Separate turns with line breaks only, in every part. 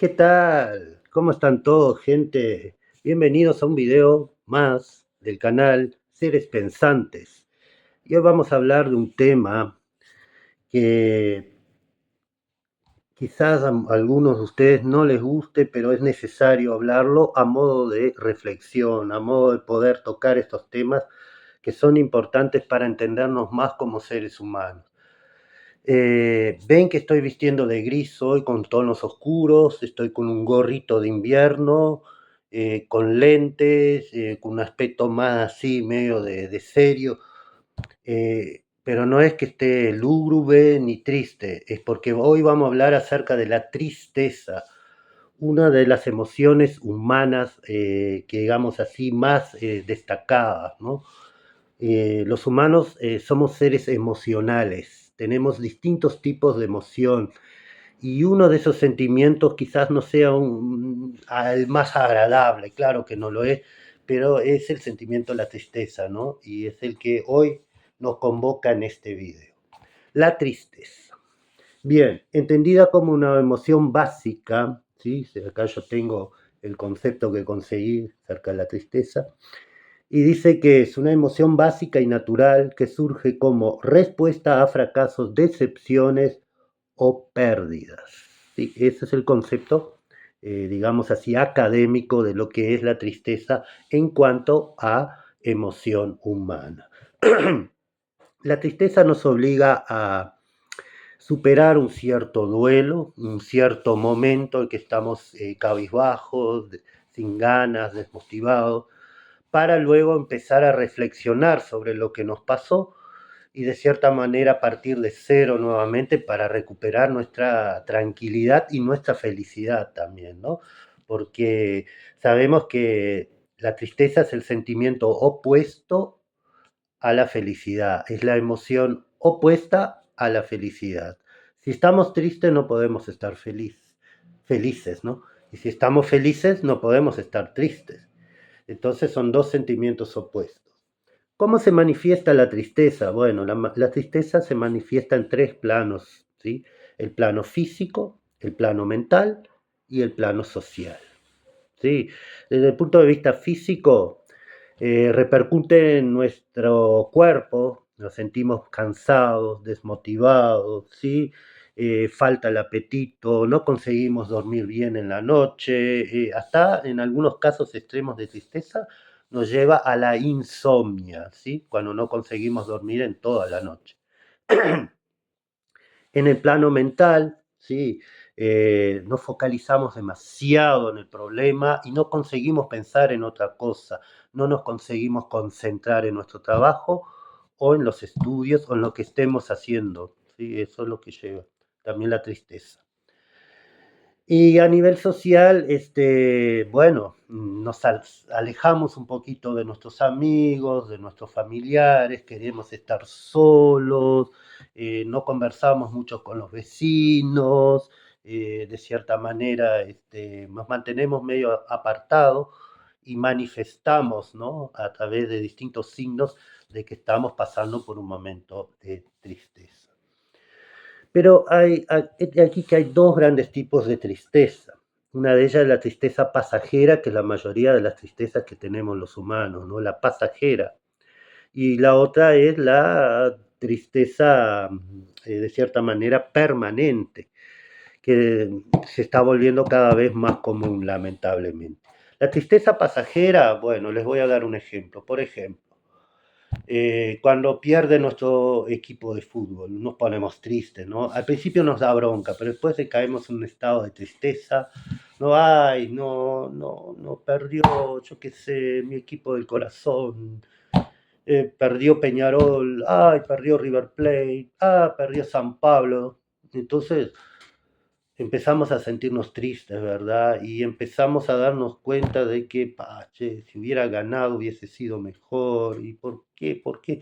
¿Qué tal? ¿Cómo están todos, gente? Bienvenidos a un video más del canal Seres Pensantes. Y hoy vamos a hablar de un tema que quizás a algunos de ustedes no les guste, pero es necesario hablarlo a modo de reflexión, a modo de poder tocar estos temas que son importantes para entendernos más como seres humanos. Ven que estoy vistiendo de gris hoy con tonos oscuros, estoy con un gorrito de invierno, con lentes, con un aspecto más así, medio de serio, pero no es que esté lúgubre ni triste, es porque hoy vamos a hablar acerca de la tristeza, una de las emociones humanas que digamos así más destacadas, ¿no? Los humanos somos seres emocionales, tenemos distintos tipos de emoción y uno de esos sentimientos quizás no sea el más agradable, claro que no lo es, pero es el sentimiento de la tristeza, ¿no? Y es el que hoy nos convoca en este video. La tristeza. Bien, entendida como una emoción básica, ¿sí? Acá yo tengo el concepto que conseguí acerca de la tristeza, y dice que es una emoción básica y natural que surge como respuesta a fracasos, decepciones o pérdidas. ¿Sí? Ese es el concepto, digamos así, académico de lo que es la tristeza en cuanto a emoción humana. La tristeza nos obliga a superar un cierto duelo, un cierto momento en que estamos cabizbajos, sin ganas, desmotivados, para luego empezar a reflexionar sobre lo que nos pasó y de cierta manera partir de cero nuevamente para recuperar nuestra tranquilidad y nuestra felicidad también, ¿no? Porque sabemos que la tristeza es el sentimiento opuesto a la felicidad, es la emoción opuesta a la felicidad. Si estamos tristes no podemos estar felices, ¿no? Y si estamos felices no podemos estar tristes. Entonces son dos sentimientos opuestos. ¿Cómo se manifiesta la tristeza? Bueno, la tristeza se manifiesta en tres planos, ¿sí? El plano físico, el plano mental y el plano social, ¿sí? Desde el punto de vista físico, repercute en nuestro cuerpo, nos sentimos cansados, desmotivados, ¿sí? Falta el apetito, no conseguimos dormir bien en la noche, hasta en algunos casos extremos de tristeza nos lleva a la insomnia, ¿sí? Cuando no conseguimos dormir en toda la noche. En el plano mental, ¿sí? Nos focalizamos demasiado en el problema y no conseguimos pensar en otra cosa, no nos conseguimos concentrar en nuestro trabajo o en los estudios o en lo que estemos haciendo, ¿sí? Eso es lo que lleva también la tristeza. Y a nivel social, bueno, nos alejamos un poquito de nuestros amigos, de nuestros familiares, queremos estar solos, no conversamos mucho con los vecinos, de cierta manera nos mantenemos medio apartados y manifestamos, ¿no? A través de distintos signos de que estamos pasando por un momento de tristeza. Pero aquí que hay dos grandes tipos de tristeza. Una de ellas es la tristeza pasajera, que es la mayoría de las tristezas que tenemos los humanos, ¿no? La pasajera. Y la otra es la tristeza, de cierta manera, permanente, que se está volviendo cada vez más común, lamentablemente. La tristeza pasajera, bueno, les voy a dar un ejemplo. Por ejemplo, cuando pierde nuestro equipo de fútbol, nos ponemos tristes, ¿no? Al principio nos da bronca, pero después caemos en un estado de tristeza. No, ay, no perdió, yo qué sé, mi equipo del corazón. Perdió Peñarol, ay, perdió River Plate, perdió San Pablo. Entonces empezamos a sentirnos tristes, ¿verdad? Y empezamos a darnos cuenta de que, che, si hubiera ganado hubiese sido mejor. ¿Y por qué? ¿Por qué?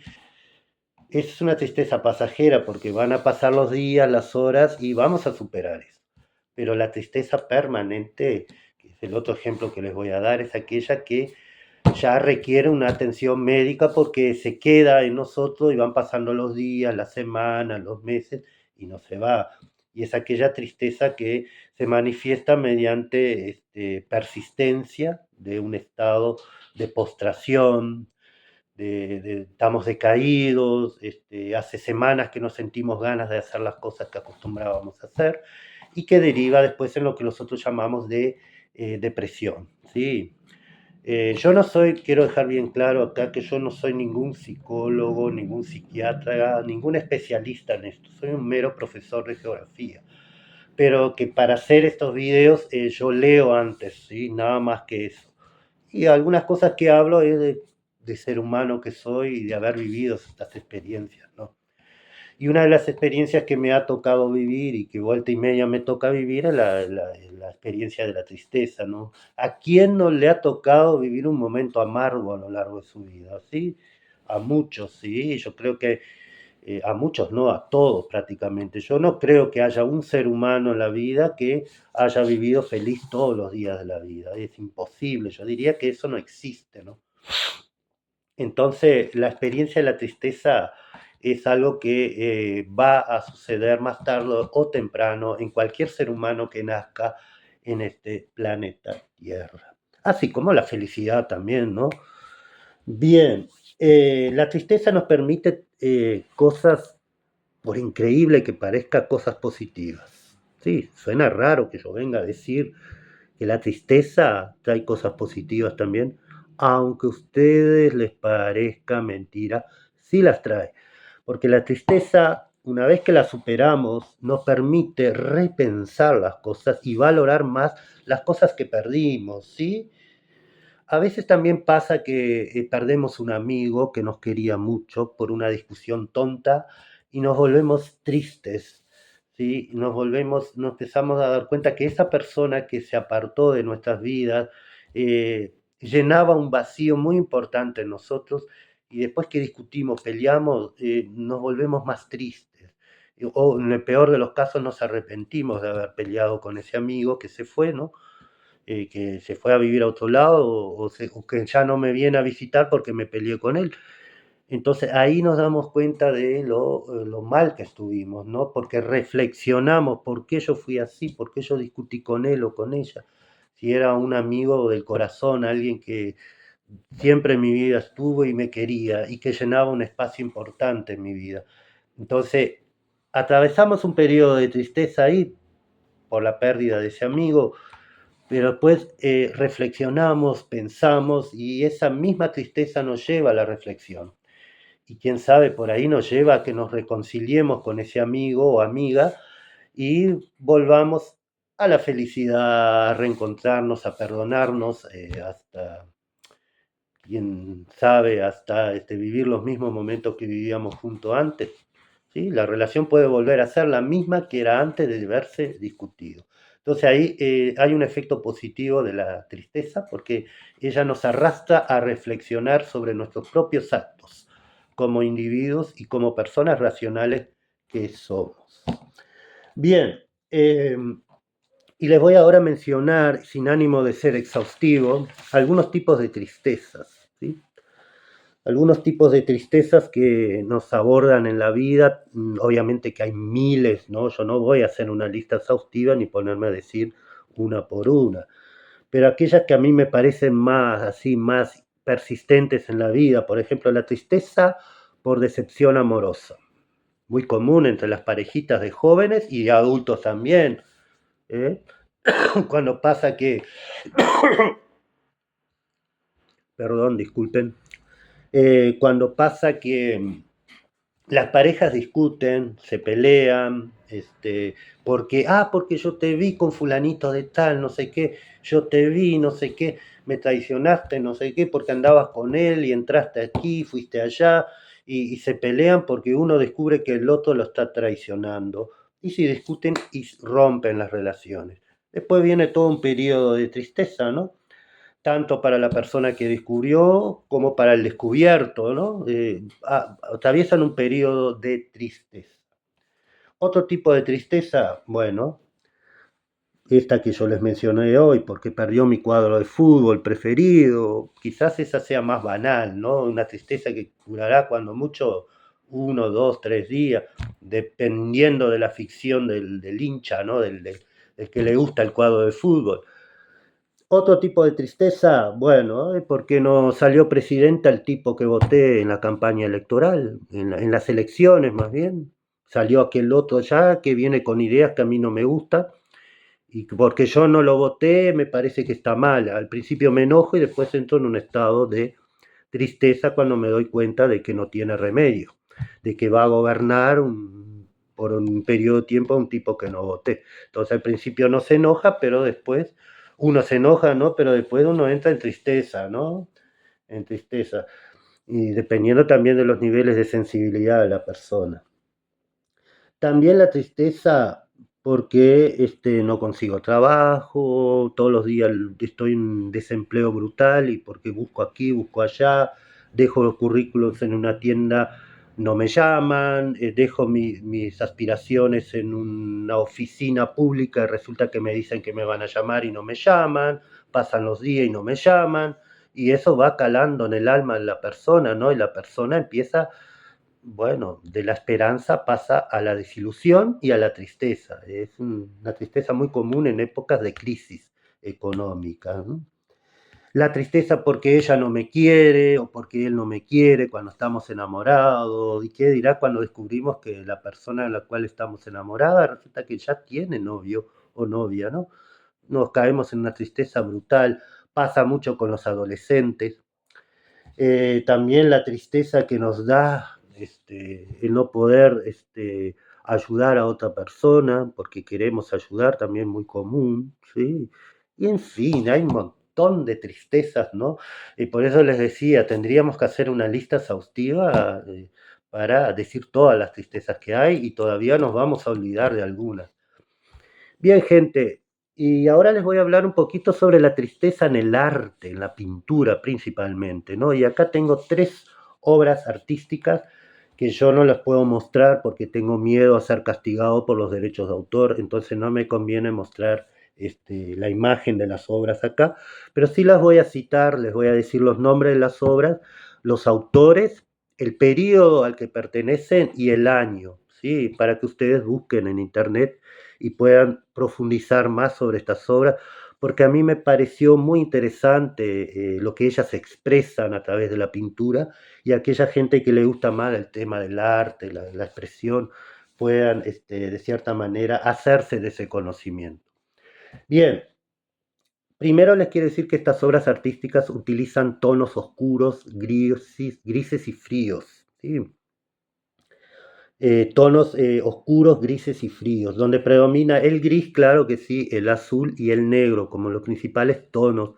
Es una tristeza pasajera porque van a pasar los días, las horas y vamos a superar eso. Pero la tristeza permanente, que es el otro ejemplo que les voy a dar, es aquella que ya requiere una atención médica porque se queda en nosotros y van pasando los días, las semanas, los meses y no se va. y es aquella tristeza que se manifiesta mediante persistencia de un estado de postración, estamos decaídos, hace semanas que no sentimos ganas de hacer las cosas que acostumbrábamos a hacer, y que deriva después en lo que nosotros llamamos de depresión, ¿sí? Yo no soy, quiero dejar bien claro acá que yo no soy ningún psicólogo, ningún psiquiatra, ningún especialista en esto, soy un mero profesor de geografía, pero que para hacer estos videos yo leo antes, ¿sí? Nada más que eso. Y algunas cosas que hablo es de ser humano que soy y de haber vivido estas experiencias, ¿no? Y una de las experiencias que me ha tocado vivir y que vuelta y media me toca vivir es la experiencia de la tristeza, ¿no? ¿A quién no le ha tocado vivir un momento amargo a lo largo de su vida? ¿Sí? A muchos, sí. Yo creo que a muchos no, a todos prácticamente. Yo no creo que haya un ser humano en la vida que haya vivido feliz todos los días de la vida. Es imposible. Yo diría que eso no existe, ¿no? Entonces, la experiencia de la tristeza es algo que va a suceder más tarde o temprano en cualquier ser humano que nazca en este planeta Tierra. Así como la felicidad también, ¿no? Bien, la tristeza nos permite cosas, por increíble que parezca, cosas positivas. Sí, suena raro que yo venga a decir que la tristeza trae cosas positivas también, aunque a ustedes les parezca mentira, sí las trae. Porque la tristeza, una vez que la superamos, nos permite repensar las cosas y valorar más las cosas que perdimos, ¿sí? A veces también pasa que perdemos un amigo que nos quería mucho por una discusión tonta y nos volvemos tristes, ¿sí? Nos empezamos a dar cuenta que esa persona que se apartó de nuestras vidas llenaba un vacío muy importante en nosotros, y después que discutimos, peleamos, nos volvemos más tristes. O en el peor de los casos nos arrepentimos de haber peleado con ese amigo que se fue, ¿no? Que se fue a vivir a otro lado, o que ya no me viene a visitar porque me peleé con él. Entonces ahí nos damos cuenta de lo mal que estuvimos, ¿no? Porque reflexionamos por qué yo fui así, por qué yo discutí con él o con ella. Si era un amigo del corazón, alguien que siempre en mi vida estuvo y me quería y que llenaba un espacio importante en mi vida. Entonces, atravesamos un periodo de tristeza ahí por la pérdida de ese amigo, pero después reflexionamos, pensamos, y esa misma tristeza nos lleva a la reflexión. Y quién sabe, por ahí nos lleva a que nos reconciliemos con ese amigo o amiga y volvamos a la felicidad, a reencontrarnos, a perdonarnos, hasta, quién sabe, hasta vivir los mismos momentos que vivíamos juntos antes. ¿Sí? La relación puede volver a ser la misma que era antes de verse discutido. Entonces ahí hay un efecto positivo de la tristeza, porque ella nos arrastra a reflexionar sobre nuestros propios actos como individuos y como personas racionales que somos. Bien, y les voy ahora a mencionar, sin ánimo de ser exhaustivo, algunos tipos de tristezas, ¿sí? Algunos tipos de tristezas que nos abordan en la vida. Obviamente que hay miles, ¿no? Yo no voy a hacer una lista exhaustiva ni ponerme a decir una por una, pero aquellas que a mí me parecen más, así, más persistentes en la vida, por ejemplo, la tristeza por decepción amorosa, muy común entre las parejitas de jóvenes y de adultos también, ¿eh? Cuando pasa que, perdón, disculpen, cuando pasa que las parejas discuten, se pelean, porque yo te vi con fulanito de tal, no sé qué, yo te vi, no sé qué, me traicionaste, no sé qué, porque andabas con él y entraste aquí, fuiste allá, y se pelean porque uno descubre que el otro lo está traicionando, y se discuten y rompen las relaciones. Después viene todo un periodo de tristeza, ¿no? Tanto para la persona que descubrió como para el descubierto, ¿no? Atraviesan un periodo de tristeza. Otro tipo de tristeza, bueno, esta que yo les mencioné hoy, porque perdió mi cuadro de fútbol preferido, quizás esa sea más banal, ¿no? Una tristeza que durará cuando mucho 1, 2, 3 días, dependiendo de la ficción del hincha, ¿no? Del que le gusta el cuadro de fútbol. Otro tipo de tristeza, bueno, porque no salió presidenta el tipo que voté en la campaña electoral, en las elecciones más bien. Salió aquel otro ya que viene con ideas que a mí no me gustan y porque yo no lo voté me parece que está mal. Al principio me enojo y después entro en un estado de tristeza cuando me doy cuenta de que no tiene remedio, de que va a gobernar por un periodo de tiempo a un tipo que no voté. Entonces al principio no se enoja, pero después uno se enoja, ¿no? Pero después uno entra en tristeza, ¿no? En tristeza. Y dependiendo también de los niveles de sensibilidad de la persona. También la tristeza porque no consigo trabajo, todos los días estoy en desempleo brutal y porque busco aquí, busco allá, dejo los currículos en una tienda, no me llaman, dejo mis aspiraciones en una oficina pública y resulta que me dicen que me van a llamar y no me llaman, pasan los días y no me llaman, y eso va calando en el alma de la persona, ¿no? Y la persona empieza, bueno, de la esperanza pasa a la desilusión y a la tristeza. Es una tristeza muy común en épocas de crisis económica, ¿no? La tristeza porque ella no me quiere o porque él no me quiere cuando estamos enamorados. ¿Y qué dirá cuando descubrimos que la persona en la cual estamos enamorada resulta que ya tiene novio o novia, ¿no? Nos caemos en una tristeza brutal. Pasa mucho con los adolescentes. También la tristeza que nos da el no poder ayudar a otra persona, porque queremos ayudar, también muy común, ¿sí? Y en fin, hay un montón de tristezas, ¿no? Y por eso les decía, tendríamos que hacer una lista exhaustiva para decir todas las tristezas que hay y todavía nos vamos a olvidar de algunas. Bien, gente, y ahora les voy a hablar un poquito sobre la tristeza en el arte, en la pintura principalmente, ¿no? Y acá tengo 3 obras artísticas que yo no las puedo mostrar porque tengo miedo a ser castigado por los derechos de autor, entonces no me conviene mostrar la imagen de las obras acá, pero sí las voy a citar, les voy a decir los nombres de las obras, los autores, el periodo al que pertenecen y el año, ¿sí? Para que ustedes busquen en internet y puedan profundizar más sobre estas obras, porque a mí me pareció muy interesante lo que ellas expresan a través de la pintura y aquella gente que le gusta más el tema del arte, la expresión, puedan de cierta manera hacerse de ese conocimiento. Bien, primero les quiero decir que estas obras artísticas utilizan tonos oscuros, grises y fríos, ¿sí? Tonos oscuros, grises y fríos, donde predomina el gris, claro que sí, el azul y el negro como los principales tonos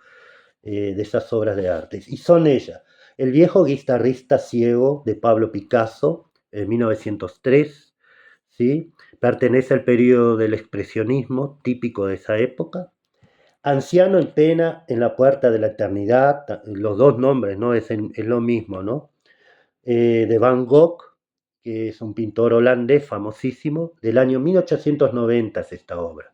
de esas obras de arte. Y son ellas, El viejo guitarrista ciego de Pablo Picasso, en 1903, ¿sí? Pertenece al periodo del expresionismo típico de esa época. Anciano en pena en la puerta de la eternidad, los dos nombres, ¿no? Es lo mismo, ¿no? De Van Gogh, que es un pintor holandés famosísimo, del año 1890 es esta obra.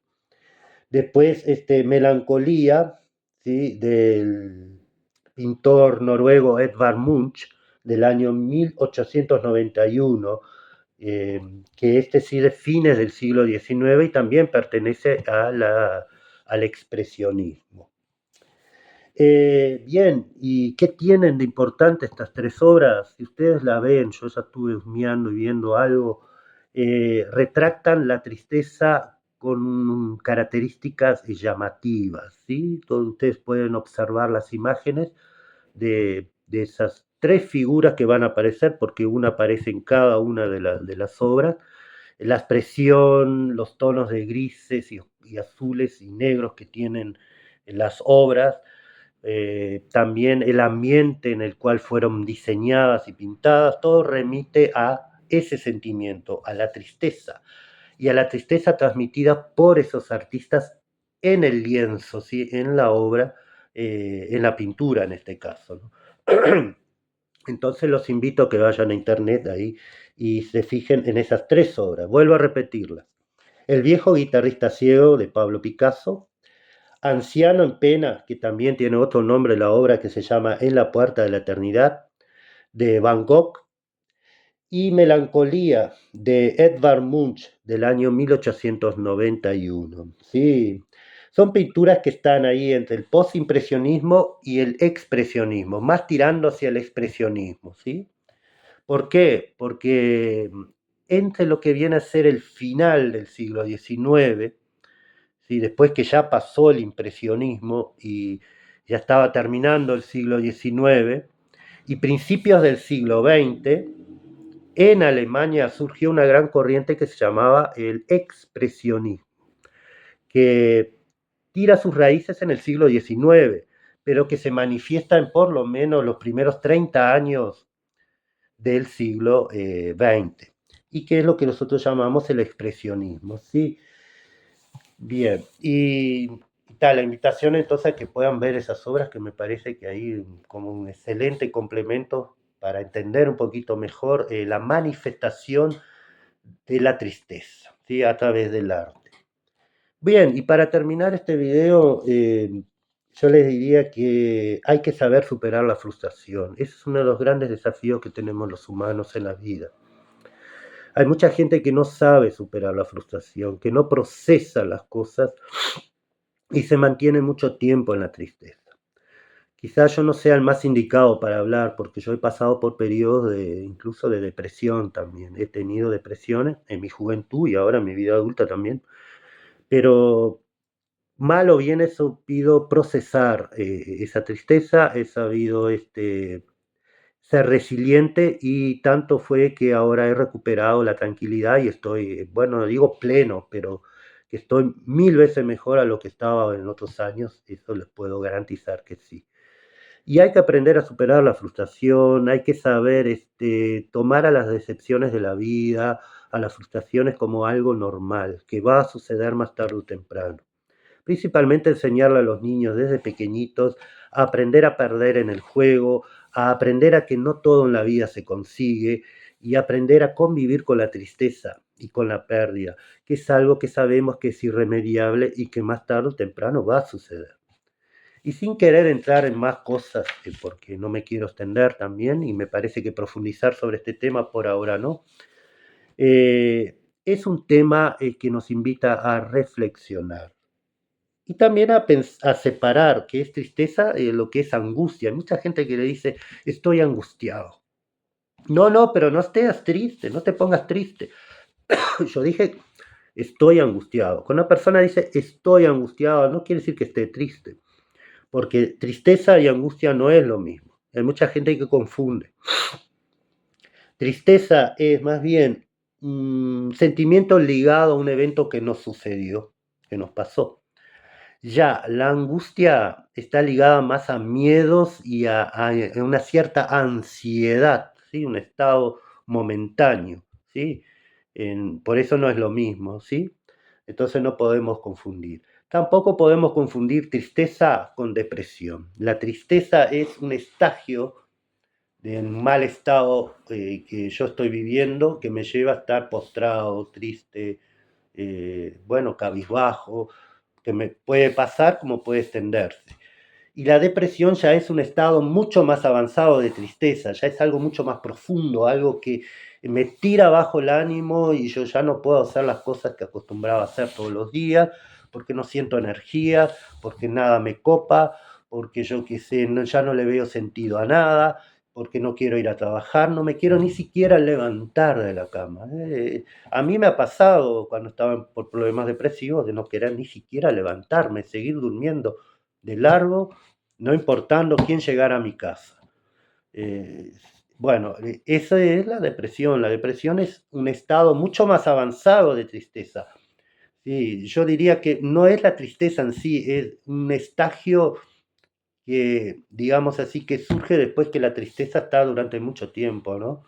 Después, Melancolía, ¿sí? Del pintor noruego Edvard Munch, del año 1891, que sí de fines del siglo XIX y también pertenece al expresionismo. Bien, ¿y qué tienen de importante estas 3 obras? Si ustedes la ven, yo ya estuve husmeando y viendo algo, retractan la tristeza con características llamativas, ¿sí? Todos ustedes pueden observar las imágenes de esas 3 figuras que van a aparecer, porque una aparece en cada una de las obras, la expresión, los tonos de grises y azules y negros que tienen las obras, también el ambiente en el cual fueron diseñadas y pintadas, todo remite a ese sentimiento, a la tristeza, y a la tristeza transmitida por esos artistas en el lienzo, ¿sí? En la obra, en la pintura en este caso, ¿no? Entonces los invito a que vayan a internet ahí y se fijen en esas 3 obras. Vuelvo a repetirlas. El viejo guitarrista ciego de Pablo Picasso, Anciano en pena, que también tiene otro nombre la obra que se llama En la puerta de la eternidad, de Van Gogh, y Melancolía de Edvard Munch del año 1891. Sí, son pinturas que están ahí entre el postimpresionismo y el expresionismo, más tirando hacia el expresionismo, ¿sí? ¿Por qué? Porque entre lo que viene a ser el final del siglo XIX, ¿sí? Después que ya pasó el impresionismo y ya estaba terminando el siglo XIX, y principios del siglo XX, en Alemania surgió una gran corriente que se llamaba el expresionismo, que tira sus raíces en el siglo XIX, pero que se manifiesta en por lo menos los primeros 30 años del siglo XX, y que es lo que nosotros llamamos el expresionismo, ¿sí? Bien, y tal, la invitación entonces a que puedan ver esas obras que me parece que hay como un excelente complemento para entender un poquito mejor la manifestación de la tristeza, ¿sí? A través del arte. Bien, y para terminar este video, yo les diría que hay que saber superar la frustración. Ese es uno de los grandes desafíos que tenemos los humanos en la vida. Hay mucha gente que no sabe superar la frustración, que no procesa las cosas y se mantiene mucho tiempo en la tristeza. Quizás yo no sea el más indicado para hablar, porque yo he pasado por periodos incluso de depresión también. He tenido depresiones en mi juventud y ahora en mi vida adulta también. Pero mal o bien he sabido procesar esa tristeza, he sabido ser resiliente, y tanto fue que ahora he recuperado la tranquilidad y estoy, bueno, no digo pleno, pero que estoy 1000 veces mejor a lo que estaba en otros años, eso les puedo garantizar que sí. Y hay que aprender a superar la frustración, hay que saber tomar a las decepciones de la vida, a las frustraciones como algo normal, que va a suceder más tarde o temprano. Principalmente enseñarle a los niños desde pequeñitos a aprender a perder en el juego, a aprender a que no todo en la vida se consigue y aprender a convivir con la tristeza y con la pérdida, que es algo que sabemos que es irremediable y que más tarde o temprano va a suceder. Y sin querer entrar en más cosas, porque no me quiero extender también, y me parece que profundizar sobre este tema por ahora no, es un tema que nos invita a reflexionar. Y también a separar qué es tristeza de lo que es angustia. Hay mucha gente que le dice, estoy angustiado. No, no, pero no estés triste, no te pongas triste. Yo dije, estoy angustiado. Cuando una persona dice, estoy angustiado, no quiere decir que esté triste, porque tristeza y angustia no es lo mismo. Hay mucha gente que confunde. Tristeza es más bien un sentimiento ligado a un evento que nos sucedió, que nos pasó. Ya, la angustia está ligada más a miedos y a una cierta ansiedad, ¿sí? Un estado momentáneo, ¿sí? Por eso no es lo mismo, ¿sí? Entonces no podemos confundir. Tampoco podemos confundir tristeza con depresión. La tristeza es un estagio de un mal estado que yo estoy viviendo, que me lleva a estar postrado, triste, bueno, cabizbajo, que me puede pasar como puede extenderse. Y la depresión ya es un estado mucho más avanzado de tristeza, ya es algo mucho más profundo, algo que me tira bajo el ánimo y yo ya no puedo hacer las cosas que acostumbraba a hacer todos los días, porque no siento energía, porque nada me copa, porque yo qué sé, ya no le veo sentido a nada, porque no quiero ir a trabajar, no me quiero ni siquiera levantar de la cama. A mí me ha pasado cuando estaba por problemas depresivos de no querer ni siquiera levantarme, seguir durmiendo de largo, no importando quién llegara a mi casa. Eh, bueno, esa es la depresión. La depresión es un estado mucho más avanzado de tristeza. Sí, yo diría que no es la tristeza en sí, es un estagio que, digamos así, que surge después que la tristeza está durante mucho tiempo, ¿no?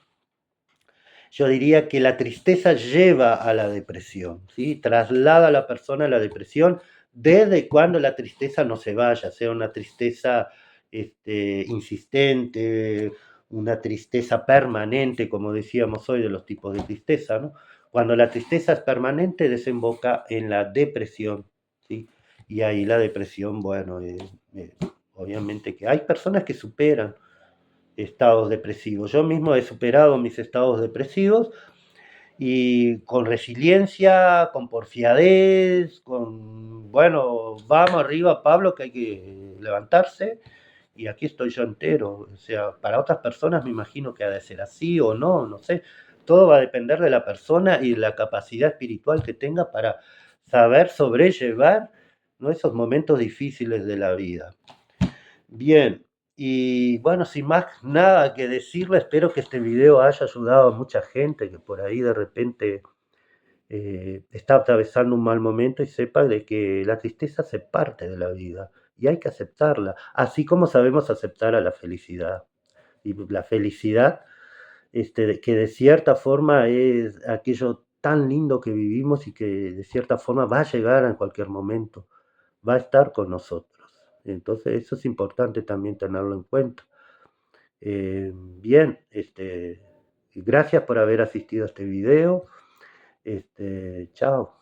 Yo diría que la tristeza lleva a la depresión, ¿sí? Traslada a la persona a la depresión desde cuando la tristeza no se vaya, sea una tristeza insistente, una tristeza permanente, como decíamos hoy de los tipos de tristeza, ¿no? Cuando la tristeza es permanente, desemboca en la depresión, ¿sí? Y ahí la depresión, bueno, obviamente que hay personas que superan estados depresivos. Yo mismo he superado mis estados depresivos y con resiliencia, con porfiadez, con, bueno, vamos arriba, Pablo, que hay que levantarse. Y aquí estoy yo entero. O sea, para otras personas me imagino que ha de ser así o no, no sé. Todo va a depender de la persona y de la capacidad espiritual que tenga para saber sobrellevar, ¿no?, esos momentos difíciles de la vida. Bien, y bueno, sin más nada que decirle, espero que este video haya ayudado a mucha gente que por ahí de repente está atravesando un mal momento y sepa de que la tristeza hace parte de la vida y hay que aceptarla, así como sabemos aceptar a la felicidad. Y la felicidad, que de cierta forma es aquello tan lindo que vivimos y que de cierta forma va a llegar en cualquier momento, va a estar con nosotros. Entonces eso es importante también tenerlo en cuenta. Bien, gracias por haber asistido a este video. Chao.